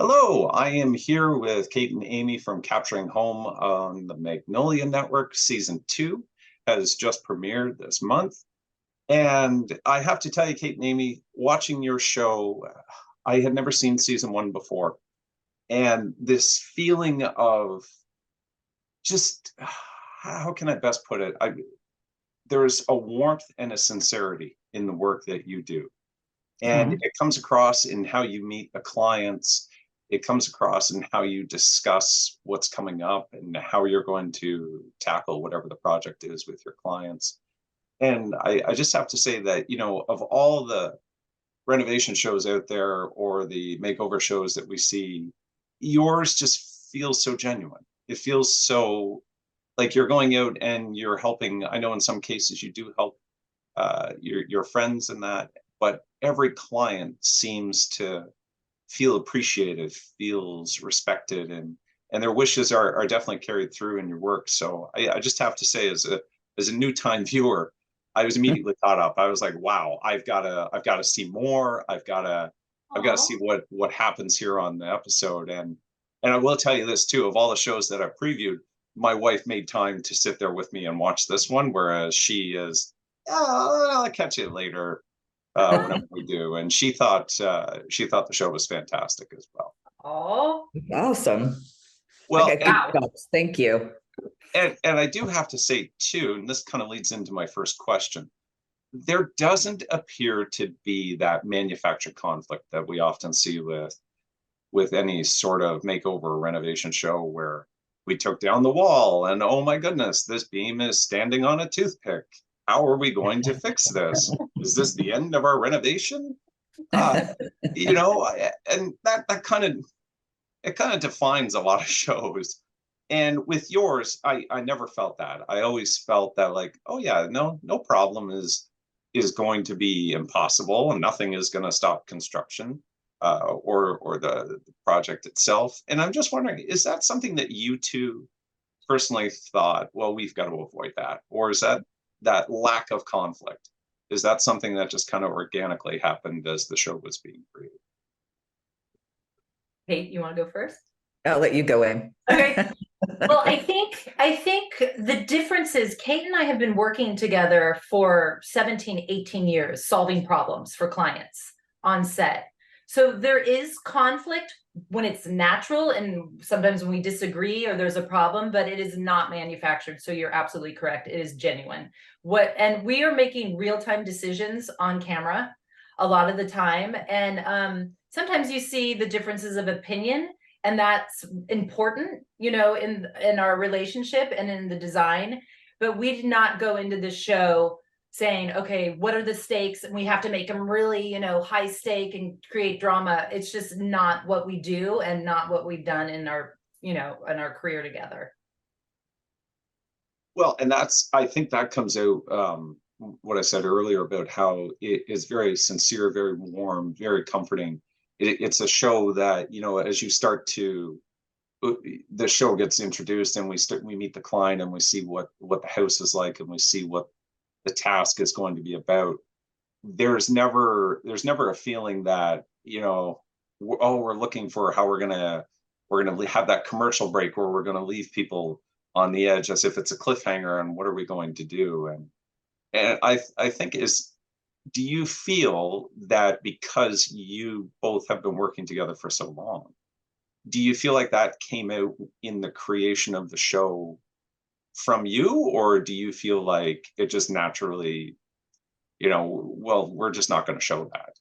Hello, I am here with Kate and Amy from Capturing Home on the Magnolia Network. Season 2 has just premiered this month. And I have to tell you, Kate and Amy, watching your show, I had never seen season 1 before. And this feeling of just, how can I best put it? There's a warmth and a sincerity in the work that you do. And Aw. it comes across in how you meet the clients. It comes across in how you discuss what's coming up and how you're going to tackle whatever the project is with your clients. And I just have to say that, of all the renovation shows out there or the makeover shows that we see, yours just feels so genuine. It feels so like you're going out and you're helping. I know in some cases you do help your friends in that, but every client seems to feel appreciated, feels respected, and their wishes are definitely carried through in your work. So I just have to say, as a new time viewer, I was immediately caught up. I was like, wow, I've got to see more. I've got to see what happens here on the episode. And I will tell you this too, of all the shows that I've previewed, my wife made time to sit there with me and watch this one, whereas she is, oh, I'll catch it later whenever we do. And she thought the show was fantastic as well. Oh, Awesome. I Well, got and wow. goosebumps. Thank you. and I do have to say too, and this kind of leads into my first question. There doesn't appear to be that manufactured conflict that we often see with any sort of makeover or renovation show where we took down the wall and oh my goodness, this beam is standing on a toothpick. How are we going to fix this? Is this the end of our renovation? Uh, and that kind of it kind of defines a lot of shows. And with yours, I never felt that. I always felt that like, oh yeah, no problem is going to be impossible, and nothing is going to stop construction or the project itself. And I'm just wondering, is that something that you two personally thought, well, we've got to avoid that, or is that lack of conflict? Is that something that just kind of organically happened as the show was being created? Kate, you want to go first? I'll let you go in. Okay. Well, I think the difference is Kate and I have been working together for 17, 18 years, solving problems for clients on set. So there is conflict when it's natural and sometimes when we disagree or there's a problem, but it is not manufactured. So you're absolutely correct. It is genuine. And we are making real-time decisions on camera a lot of the time. And sometimes you see the differences of opinion, and that's important, in our relationship and in the design. But we did not go into the show saying, okay, what are the stakes, and we have to make them really, high stake and create drama. It's just not what we do and not what we've done in our career together. Well, and I think that comes out, what I said earlier about how it is very sincere, very warm, very comforting. It's a show that, as you start to, the show gets introduced and we meet the client and we see what the house is like and we see what the task is going to be about. There's never a feeling that, we're looking for how we're gonna have that commercial break where we're gonna leave people on the edge as if it's a cliffhanger and what are we going to do. And I think is, do you feel that because you both have been working together for so long, do you feel like that came out in the creation of the show from you, or do you feel like it just naturally, well, we're just not going to show that?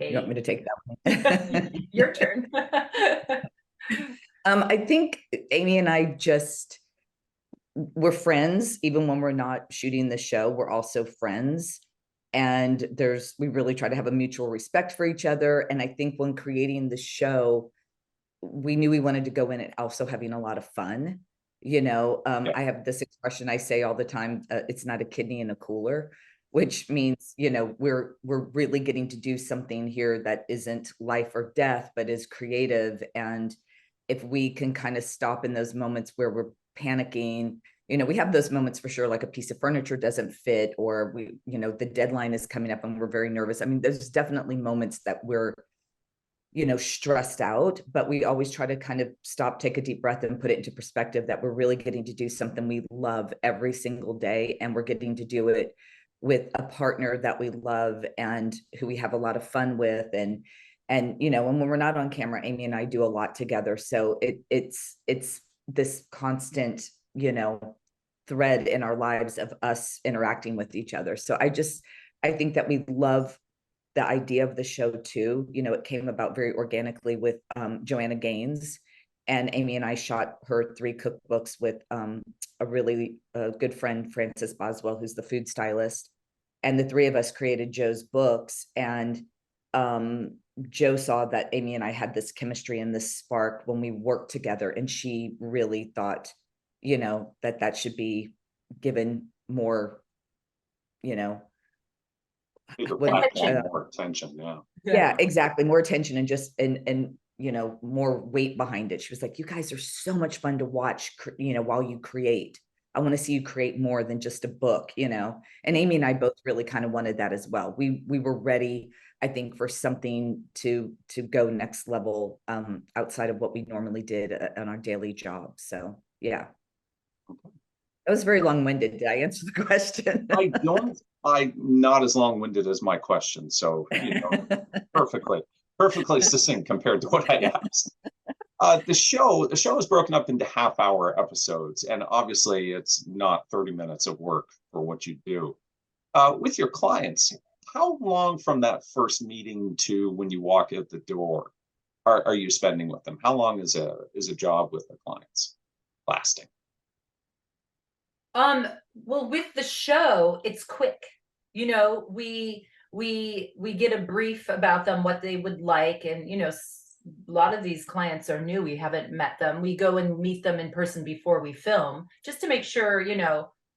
You want me to take that one? Your turn. I think Amy and I we're friends. Even when we're not shooting the show, we're also friends. And we really try to have a mutual respect for each other. And I think when creating the show, we knew we wanted to go in and also having a lot of fun. Yeah. I have this expression I say all the time, it's not a kidney in a cooler, which means, we're really getting to do something here that isn't life or death, but is creative. And if we can kind of stop in those moments where we're panicking, we have those moments for sure, like a piece of furniture doesn't fit, or the deadline is coming up and we're very nervous. I mean, there's definitely moments that we're, stressed out, but we always try to kind of stop, take a deep breath and put it into perspective that we're really getting to do something we love every single day. And we're getting to do it with a partner that we love and who we have a lot of fun with. And when we're not on camera, Amy and I do a lot together. So it's this constant, thread in our lives of us interacting with each other. So I think that we love the idea of the show too. It came about very organically with Joanna Gaines, and Amy and I shot her 3 cookbooks with a really good friend, Frances Boswell, who's the food stylist. And the 3 of us created Joe's books. And Joe saw that Amy and I had this chemistry and this spark when we worked together. And she really thought, that should be given more, Bigger when, platform, more attention. Yeah. yeah, exactly. More attention and just, and more weight behind it. She was like, you guys are so much fun to watch, while you create. I want to see you create more than just a book, and Amy and I both really kind of wanted that as well. We were ready, I think, for something to go next level outside of what we normally did on our daily job. So yeah. That was very long-winded. Did I answer the question? I'm not as long-winded as my question. So, perfectly succinct compared to what I asked. The show is broken up into half-hour episodes, and obviously it's not 30 minutes of work for what you do. With your clients, how long from that first meeting to when you walk out the door are you spending with them? How long is a job with the clients lasting? Well, with the show, it's quick. We get a brief about them, what they would like, and a lot of these clients are new. We haven't met them. We go and meet them in person before we film, just to make sure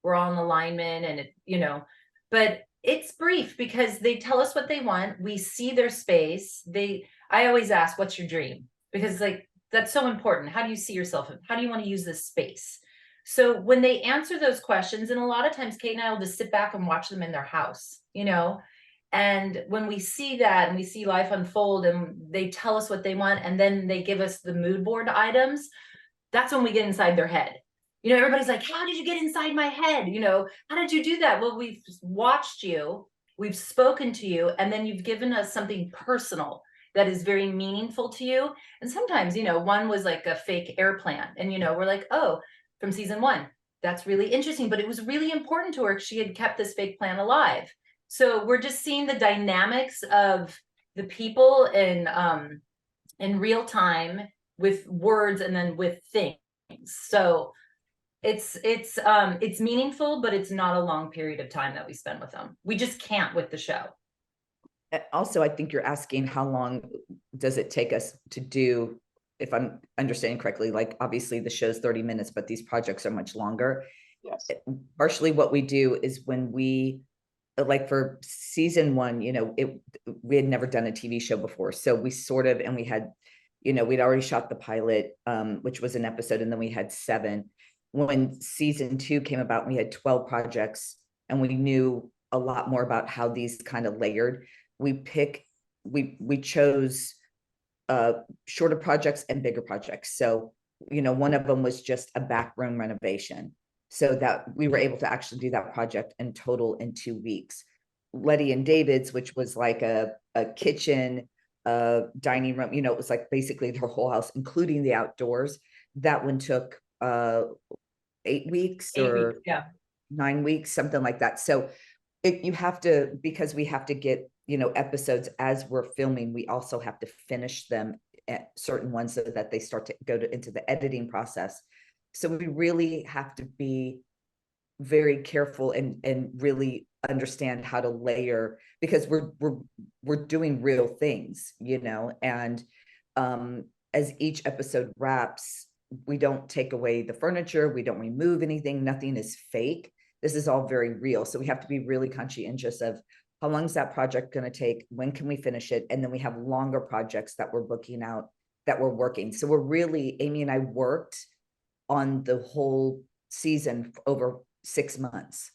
we're all in alignment, and but it's brief because they tell us what they want. We see their space. I always ask, what's your dream? Because that's so important. How do you see yourself? How do you want to use this space? So when they answer those questions, and a lot of times Kate and I will just sit back and watch them in their house, and when we see that and we see life unfold and they tell us what they want, and then they give us the mood board items, that's when we get inside their head. Everybody's like, how did you get inside my head? How did you do that? Well, we've watched you, we've spoken to you, and then you've given us something personal that is very meaningful to you. And sometimes, one was like a fake air plant, and, we're like, oh, from season 1, that's really interesting, but it was really important to her. She had kept this fake plan alive. So we're just seeing the dynamics of the people in real time with words and then with things. So it's meaningful, but it's not a long period of time that we spend with them. We just can't with the show. Also, I think you're asking how long does it take us to do, if I'm understanding correctly, like obviously the show's 30 minutes, but these projects are much longer. Yes. Partially what we do is when we, like for season 1, we had never done a TV show before. So we and we had, we'd already shot the pilot, which was an episode, and then we had 7. When season 2 came about, we had 12 projects, and we knew a lot more about how these kind of layered. We chose shorter projects and bigger projects. So, one of them was just a back room renovation, so that we were able to actually do that project in total in 2 weeks. Letty and David's, which was like a kitchen, dining room, it was like basically their whole house, including the outdoors. That one took 8 weeks or 9 weeks, something like that. So you have to, because we have to get, episodes as we're filming, we also have to finish them at certain ones so that they start to go into the editing process. So we really have to be very careful and really understand how to layer, because we're doing real things, and as each episode wraps, we don't take away the furniture, we don't remove anything, nothing is fake. This is all very real. So we have to be really conscientious of how long is that project going to take? When can we finish it? And then we have longer projects that we're booking out, that we're working. So Amy and I worked on the whole season over 6 months.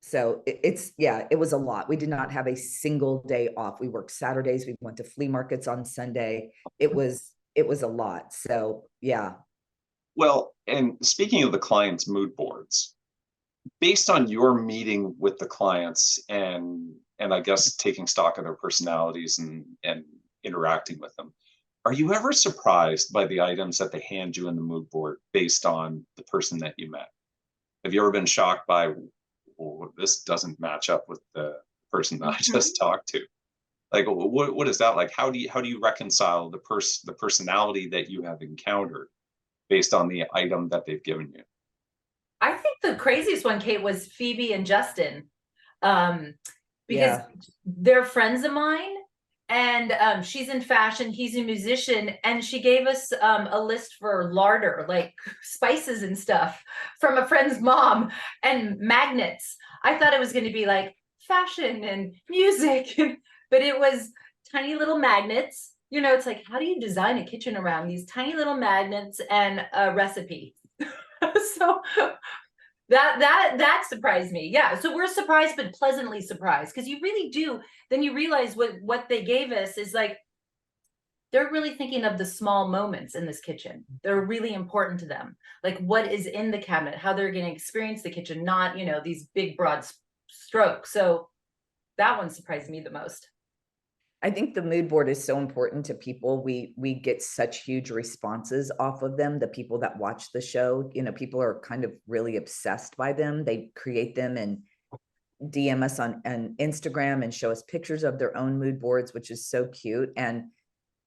So it was a lot. We did not have a single day off. We worked Saturdays. We went to flea markets on Sunday. It was a lot. So yeah. Well, and speaking of the clients' mood boards, based on your meeting with the clients and I guess taking stock of their personalities and interacting with them, are you ever surprised by the items that they hand you in the mood board based on the person that you met? Have you ever been shocked by, well, this doesn't match up with the person that I just talked to? Like, what is that like? How do you reconcile the personality that you have encountered based on the item that they've given you? I think the craziest one, Kate, was Phoebe and Justin. Because they're friends of mine, and she's in fashion, he's a musician, and she gave us a list for larder, like spices and stuff, from a friend's mom, and magnets. I thought it was going to be like fashion and music, but it was tiny little magnets. You know, it's like, how do you design a kitchen around these tiny little magnets and a recipe? So that surprised me. Yeah, so we're surprised, but pleasantly surprised, because you really do, then you realize what they gave us is like, they're really thinking of the small moments in this kitchen. They're really important to them, like what is in the cabinet, how they're going to experience the kitchen, not, you know, these big broad strokes. So that one surprised me the most. I think the mood board is so important to people. We get such huge responses off of them. The people that watch the show, you know, people are kind of really obsessed by them. They create them and DM us on Instagram and show us pictures of their own mood boards, which is so cute. And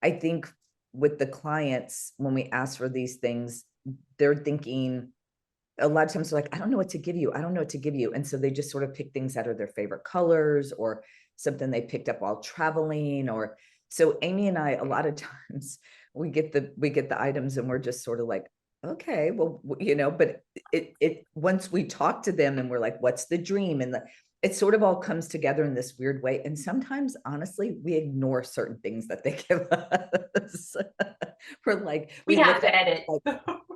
I think with the clients, when we ask for these things, they're thinking, a lot of times they're like, I don't know what to give you. I don't know what to give you. And so they just sort of pick things out of their favorite colors or something they picked up while traveling. Or so Amy and I, a lot of times we get the items and we're just sort of like, okay, well, you know, but it once we talk to them and we're like, what's the dream? And it sort of all comes together in this weird way. And sometimes, honestly, we ignore certain things that they give us. We're like, we have to edit.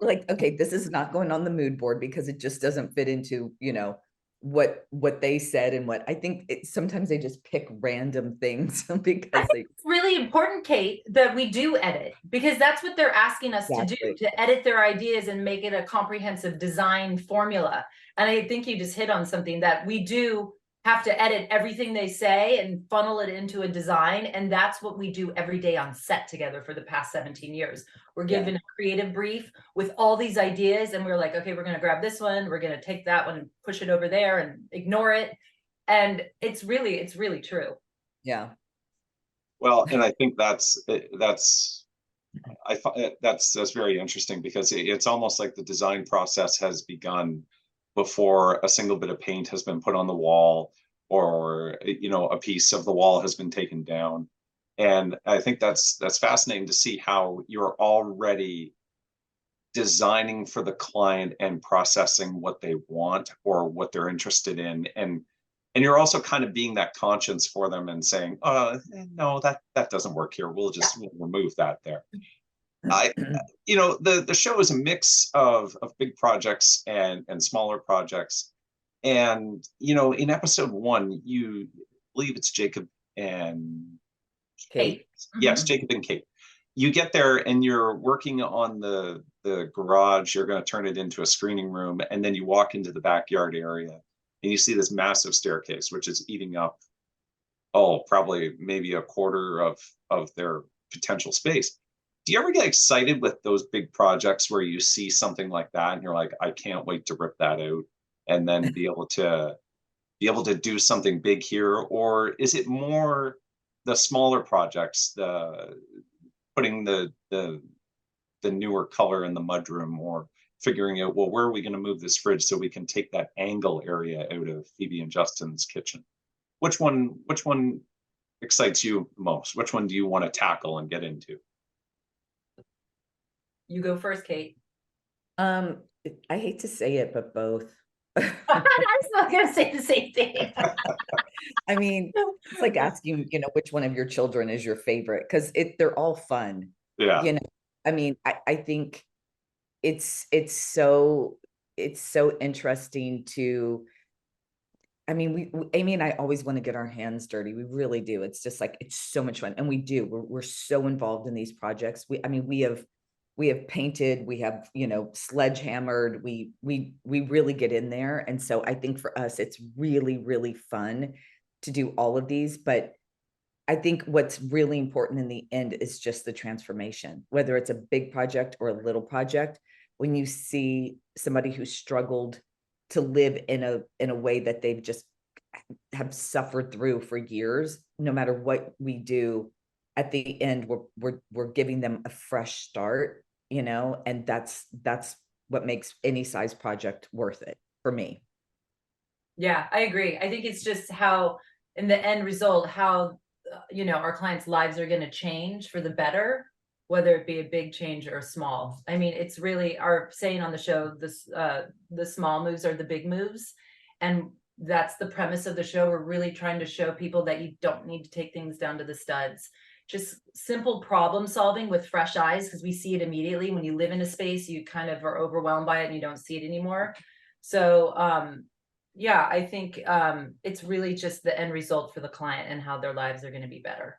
Like, okay, this is not going on the mood board because it just doesn't fit into, you know, what they said. And what I think sometimes they just pick random things because it's really important, Kate, that we do edit, because that's what they're asking us to do, to edit their ideas and make it a comprehensive design formula. And I think you just hit on something, that we do have to edit everything they say and funnel it into a design. And that's what we do every day on set together for the past 17 years. We're given a creative brief with all these ideas, and we're like, okay, we're going to grab this one, we're going to take that one, push it over there and ignore it. And it's really true. Yeah. Well, and I think that's very interesting, because it's almost like the design process has begun before a single bit of paint has been put on the wall, or, you know, a piece of the wall has been taken down. And I think that's fascinating to see how you're already designing for the client and processing what they want or what they're interested in. And you're also kind of being that conscience for them and saying, no, that doesn't work here. We'll remove that there. You know, the show is a mix of big projects and smaller projects. And, you know, in episode 1, you believe it's Jacob and Kate. Yes, Jacob and Kate. You get there and you're working on the garage. You're going to turn it into a screening room. And then you walk into the backyard area and you see this massive staircase, which is eating up, probably maybe a quarter of their potential space. Do you ever get excited with those big projects where you see something like that and you're like, I can't wait to rip that out and then be able to do something big here? Or is it more the smaller projects, the putting the newer color in the mudroom, or figuring out, well, where are we going to move this fridge so we can take that angle area out of Phoebe and Justin's kitchen? Which one excites you most? Which one do you want to tackle and get into? You go first, Kate. I hate to say it, but both. I was not going to say the same thing. I mean, it's like asking, you know, which one of your children is your favorite, because they're all fun. Yeah. You know, I mean, I think it's so it's so interesting to, I mean, Amy and I always want to get our hands dirty. We really do. It's just like, it's so much fun. And we do, we're so involved in these projects. I mean, we have painted, we have, sledgehammered, we really get in there. And so I think for us, it's really, really fun to do all of these, but I think what's really important in the end is just the transformation, whether it's a big project or a little project. When you see somebody who struggled to live in a way that they've just have suffered through for years, no matter what we do, at the end, we're giving them a fresh start, and that's what makes any size project worth it for me. Yeah, I agree. I think it's just how, in the end result, how, our clients' lives are going to change for the better, whether it be a big change or small. I mean, it's really our saying on the show, this, the small moves are the big moves. And that's the premise of the show. We're really trying to show people that you don't need to take things down to the studs. Just simple problem solving with fresh eyes, because we see it immediately. When you live in a space, you kind of are overwhelmed by it and you don't see it anymore. So, yeah, I think it's really just the end result for the client and how their lives are going to be better.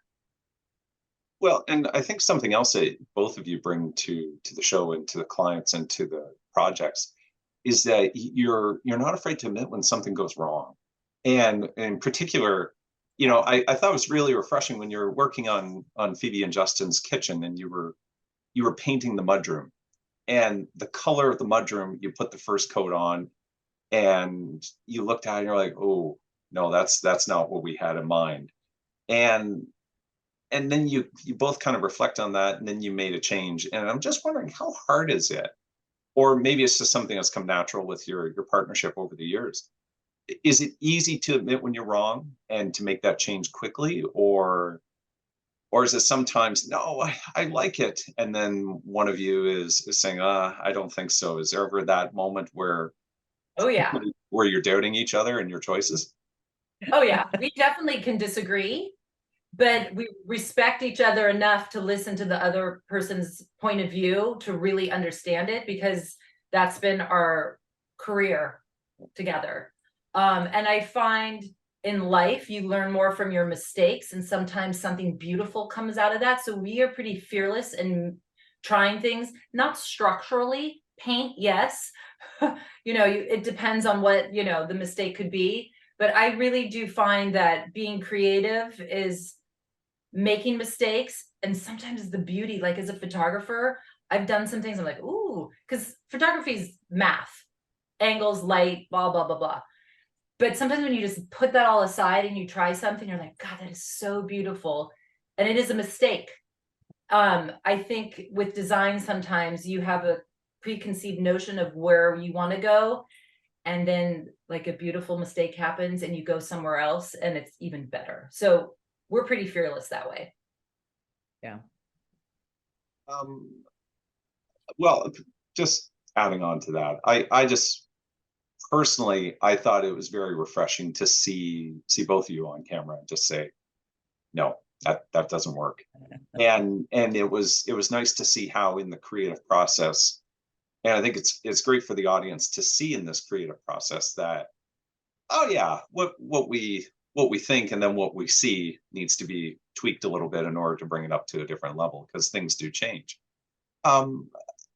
Well, and I think something else that both of you bring to the show and to the clients and to the projects is that you're not afraid to admit when something goes wrong. And in particular, I thought it was really refreshing when you're working on Phoebe and Justin's kitchen and you were painting the mudroom, and the color of the mudroom, you put the first coat on and you looked at it and you're like, oh no, that's not what we had in mind. And then you both kind of reflect on that, and then you made a change. And I'm just wondering, how hard is it? Or maybe it's just something that's come natural with your partnership over the years. Is it easy to admit when you're wrong and to make that change quickly, or is it sometimes, no, I like it, and then one of you is saying, I don't think so? Is there ever that moment where Oh yeah. you're doubting each other and your choices? Oh yeah. We definitely can disagree, but we respect each other enough to listen to the other person's point of view to really understand it, because that's been our career together. And I find in life, you learn more from your mistakes, and sometimes something beautiful comes out of that. So we are pretty fearless in trying things, not structurally. Paint, yes. It depends on what, the mistake could be. But I really do find that being creative is making mistakes, and sometimes the beauty, like as a photographer, I've done some things I'm like, ooh, because photography is math, angles, light, blah blah blah blah. But sometimes when you just put that all aside and you try something, you're like, God, that is so beautiful, and it is a mistake. I think with design, sometimes you have a preconceived notion of where you want to go, and then like a beautiful mistake happens and you go somewhere else and it's even better. So we're pretty fearless that way. Yeah. Well, just adding on to that, I just personally, I thought it was very refreshing to see both of you on camera and just say, no, that doesn't work. And it was nice to see how in the creative process, and I think it's great for the audience to see in this creative process that, oh yeah, what we think and then what we see needs to be tweaked a little bit in order to bring it up to a different level, because things do change. Um,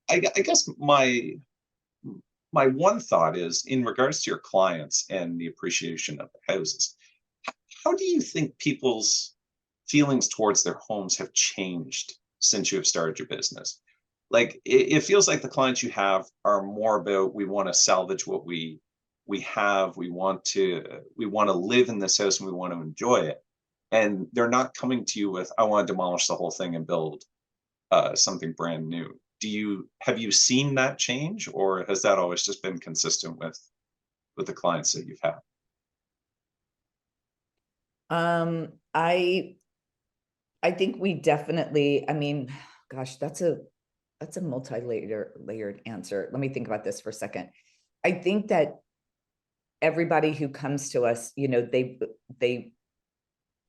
I guess my one thought is in regards to your clients and the appreciation of the houses. How do you think people's feelings towards their homes have changed since you have started your business? Like it feels like the clients you have are more about, we want to salvage what we have, we want to live in this house and we want to enjoy it, and they're not coming to you with, I want to demolish the whole thing and build something brand new. Have you seen that change, or has that always just been consistent with the clients that you've had? I think we definitely, I mean, gosh, that's a multi-layered answer. Let me think about this for a second. I think that everybody who comes to us, they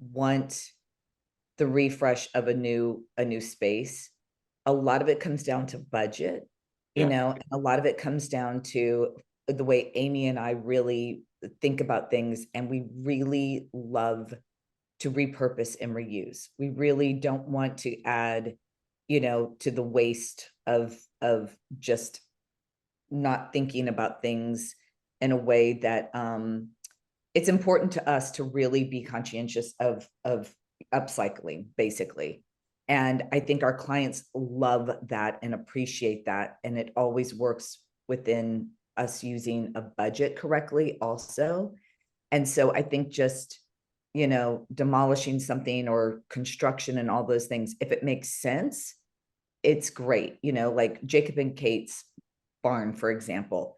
want the refresh of a new space. A lot of it comes down to budget. you Yeah. know, and a lot of it comes down to the way Amy and I really think about things, and we really love to repurpose and reuse. We really don't want to add, you know, to the waste of just not thinking about things in a way that it's important to us to really be conscientious of upcycling, basically. And I think our clients love that and appreciate that. And it always works within us using a budget correctly also. And so I think just, you know, demolishing something or construction and all those things, if it makes sense, it's great. You know, like Jacob and Kate's barn, for example,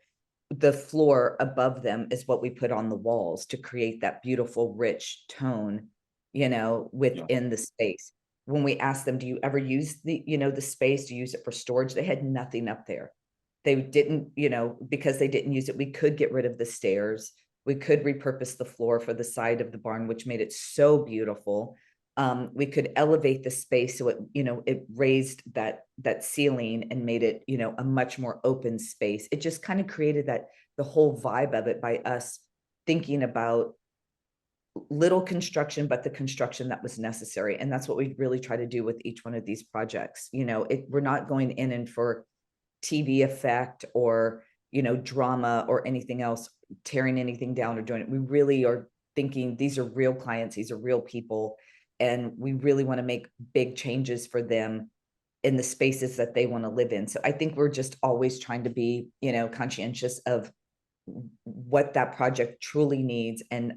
the floor above them is what we put on the walls to create that beautiful, rich tone, you know, within the space. When we asked them, do you ever use the, you know, the space to use it for storage? They had nothing up there. They didn't, you know, because they didn't use it, we could get rid of the stairs. We could repurpose the floor for the side of the barn, which made it so beautiful. We could elevate the space so it, you know, it raised that ceiling and made it, you know, a much more open space. It just kind of created that the whole vibe of it by us thinking about little construction, but the construction that was necessary. And that's what we really try to do with each one of these projects. You know, we're not going in and for TV effect or, you know, drama or anything else, tearing anything down or doing it. We really are thinking these are real clients, these are real people, and we really want to make big changes for them in the spaces that they want to live in. So I think we're just always trying to be, you know, conscientious of what that project truly needs and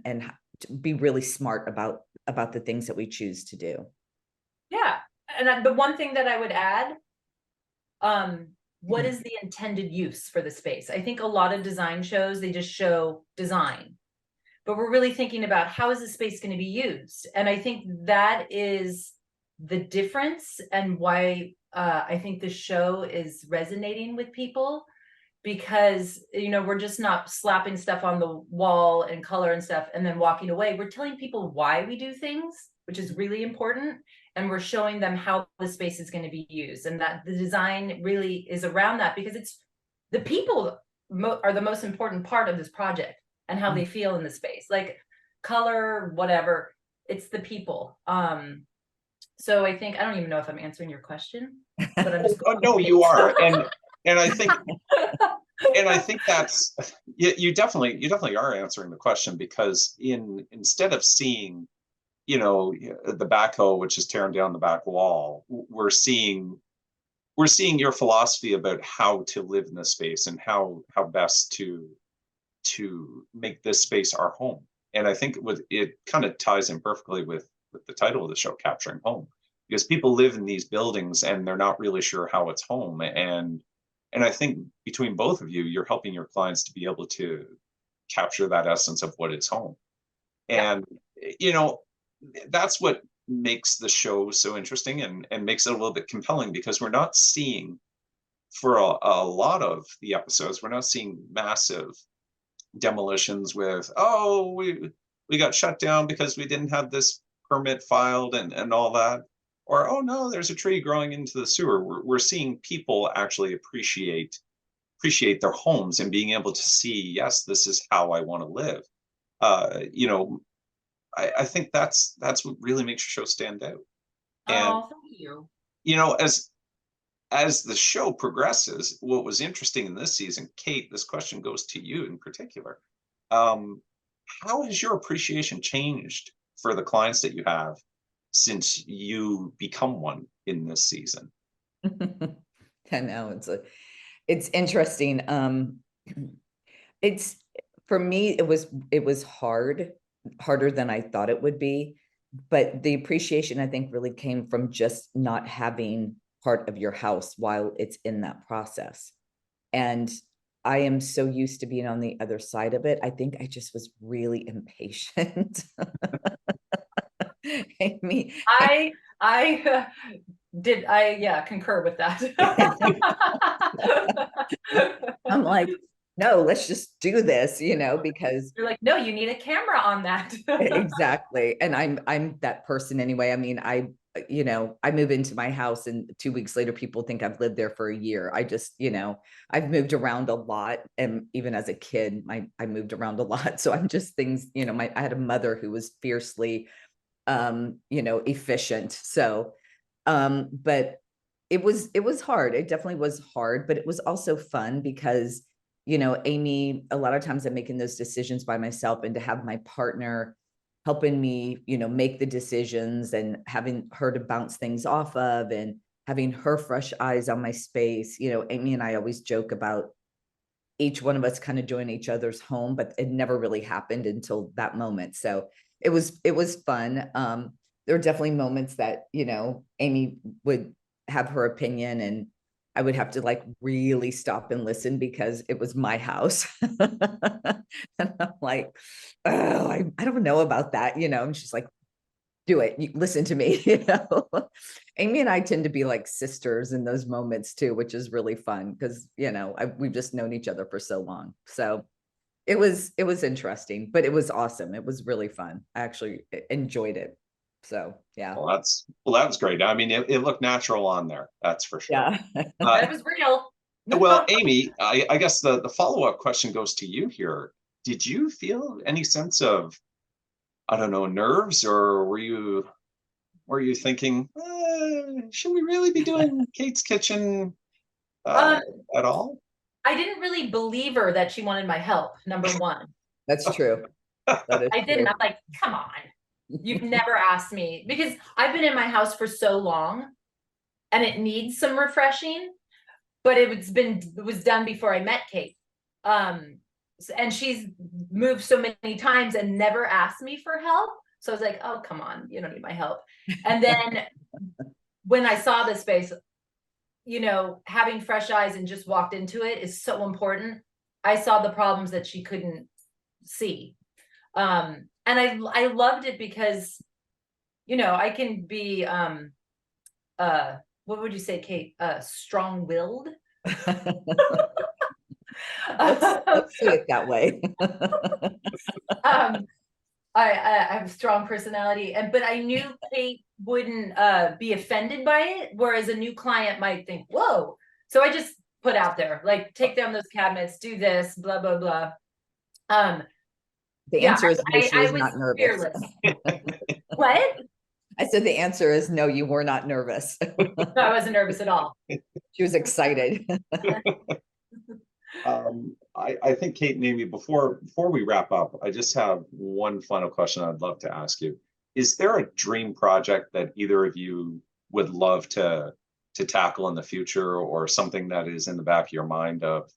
to be really smart about the things that we choose to do. Yeah. And the one thing that I would add, what is the intended use for the space? I think a lot of design shows, they just show design, but we're really thinking about how is the space going to be used? And I think that is the difference and why I think the show is resonating with people, because, you know, we're just not slapping stuff on the wall and color and stuff and then walking away. We're telling people why we do things, which is really important. And we're showing them how the space is going to be used, and that the design really is around that, because it's the people are the most important part of this project and how they feel in the space, like color, whatever, it's the people. So I think, I don't even know if I'm answering your question, but I'm just Oh, no, you are. And I think that's you definitely are answering the question, because instead of seeing, you know, the backhoe which is tearing down the back wall, we're seeing your philosophy about how to live in this space and how best to make this space our home. And I think it kind of ties in perfectly with the title of the show, Capturing Home, because people live in these buildings and they're not really sure how it's home. And I think between both of you, you're helping your clients to be able to capture that essence of what is home. And, you know, that's what makes the show so interesting and makes it a little bit compelling, because we're not seeing, for a lot of the episodes, we're not seeing massive demolitions with, oh, we got shut down because we didn't have this permit filed and all that, or oh no, there's a tree growing into the sewer. We're seeing people actually appreciate their homes and being able to see, yes, this is how I want to live. You know, I think that's what really makes your show stand out. And oh, thank you. you know, as the show progresses, what was interesting in this season, Kate, this question goes to you in particular. How has your appreciation changed for the clients that you have since you become one in this season? I know it's interesting. It's, for me, it was harder than I thought it would be, but the appreciation, I think, really came from just not having part of your house while it's in that process. And I am so used to being on the other side of it. I think I just was really impatient. Amy, I concur with that. I'm like, no, let's just do this, you know, because You're like, no, you need a camera on that. exactly. And I'm that person anyway. I mean, you know, I move into my house and 2 weeks later, people think I've lived there for a year. I just, you know, I've moved around a lot. And even as a kid, I moved around a lot. So I'm just things, you know, I had a mother who was fiercely, you know, efficient. So, but it was hard. It definitely was hard, but it was also fun because, you know, Amy, a lot of times I'm making those decisions by myself, and to have my partner helping me, you know, make the decisions and having her to bounce things off of and having her fresh eyes on my space. You know, Amy and I always joke about each one of us kind of join each other's home, but it never really happened until that moment. So it was fun. There were definitely moments that, you know, Amy would have her opinion and I would have to like really stop and listen because it was my house. And I'm like, oh, I don't know about that, you know, and she's like, do it. You listen to me, you know. Amy and I tend to be like sisters in those moments too, which is really fun because, you know, we've just known each other for so long. So it was interesting, but it was awesome. It was really fun. I actually enjoyed it. So yeah. Well, that was great. I mean, it looked natural on there. That's for sure. Yeah. That was real. Well, Amy, I guess the follow-up question goes to you here. Did you feel any sense of, I don't know, nerves, or were you thinking, should we really be doing Kate's Kitchen Um, at all? I didn't really believe her that she wanted my help, number one. That's true. That is I didn't. true. I'm like, come on. You've never asked me, because I've been in my house for so long and it needs some refreshing, but it was done before I met Kate. And she's moved so many times and never asked me for help. So I was like, oh, come on, you don't need my help. And then when I saw the space, you know, having fresh eyes and just walked into it is so important. I saw the problems that she couldn't see. And I loved it because, you know, I can be, what would you say, Kate? Strong-willed? Let's say it that way. I have a strong personality, but I knew Kate wouldn't be offended by it, whereas a new client might think, whoa. So I just put out there, like, take down those cabinets, do this, blah, blah, blah. The answer is no, she was not nervous. Fearless. What? I said the answer is no, you were not nervous. No, I wasn't nervous at all. She was excited. I think Kate and Amy, before we wrap up, I just have one final question I'd love to ask you. Is there a dream project that either of you would love to tackle in the future, or something that is in the back of your mind of,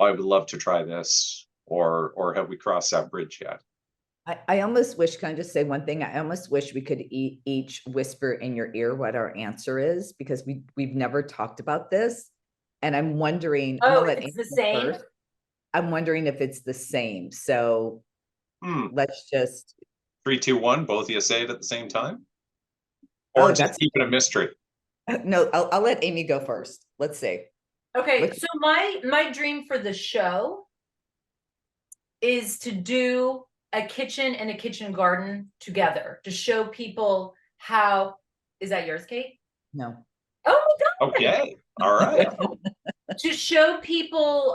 I would love to try this, or have we crossed that bridge yet? I almost wish, can I just say one thing? I almost wish we could each whisper in your ear what our answer is, because we've never talked about this. And I'm wondering, oh, it's the same. First. I'm wondering if it's the same. So let's just 3, 2, 1, both of you say it at the same time, or just keep it a mystery. No, I'll let Amy go first. Let's see. Okay, so my dream for the show is to do a kitchen and a kitchen garden together, to show people how. Is that yours, Kate? No. Oh my God. Okay. All right. To show people,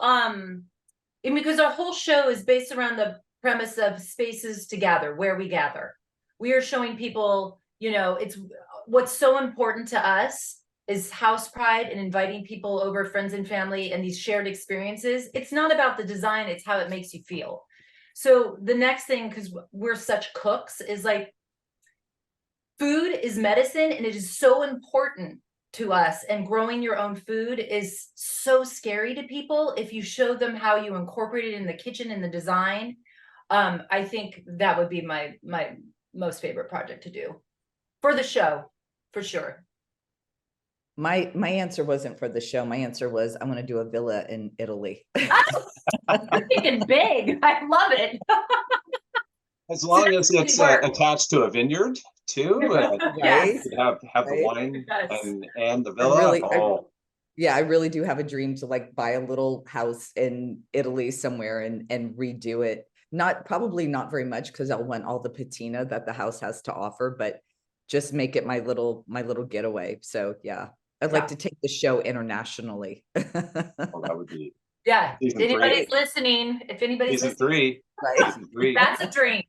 because our whole show is based around the premise of spaces to gather, where we gather. We are showing people, you know, it's what's so important to us is house pride and inviting people over, friends and family, and these shared experiences. It's not about the design, it's how it makes you feel. So the next thing, because we're such cooks, is like, food is medicine, and it is so important to us, and growing your own food is so scary to people. If you show them how you incorporate it in the kitchen and the design, I think that would be my most favorite project to do for the show, for sure. My answer wasn't for the show. My answer was, I want to do a villa in Italy. You're thinking big. I love it. As long as it's attached to a vineyard too, yes. have the wine and the villa. I really do have a dream to like buy a little house in Italy somewhere and redo it. Probably not very much, because I'll want all the patina that the house has to offer, but just make it my little getaway. So yeah, I'd like Yeah. to take the show internationally. Well, that would be Yeah, if Season three. anybody's listening, season 3. Right. Season 3. that's a dream,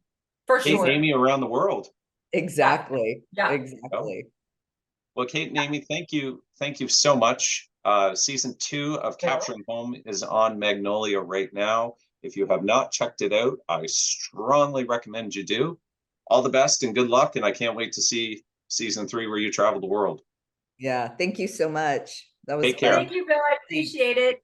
for Kate sure. and Amy around the world. Exactly. Yeah. Exactly. Well, Kate and Amy, thank you so much. Season 2 of Yeah. Capturing Home is on Magnolia right now. If you have not checked it out, I strongly recommend you do. All the best and good luck, and I can't wait to see season 3 where you travel the world. Yeah. Thank you so much. That was Take care. fun. Thank you, Bill. I appreciate it.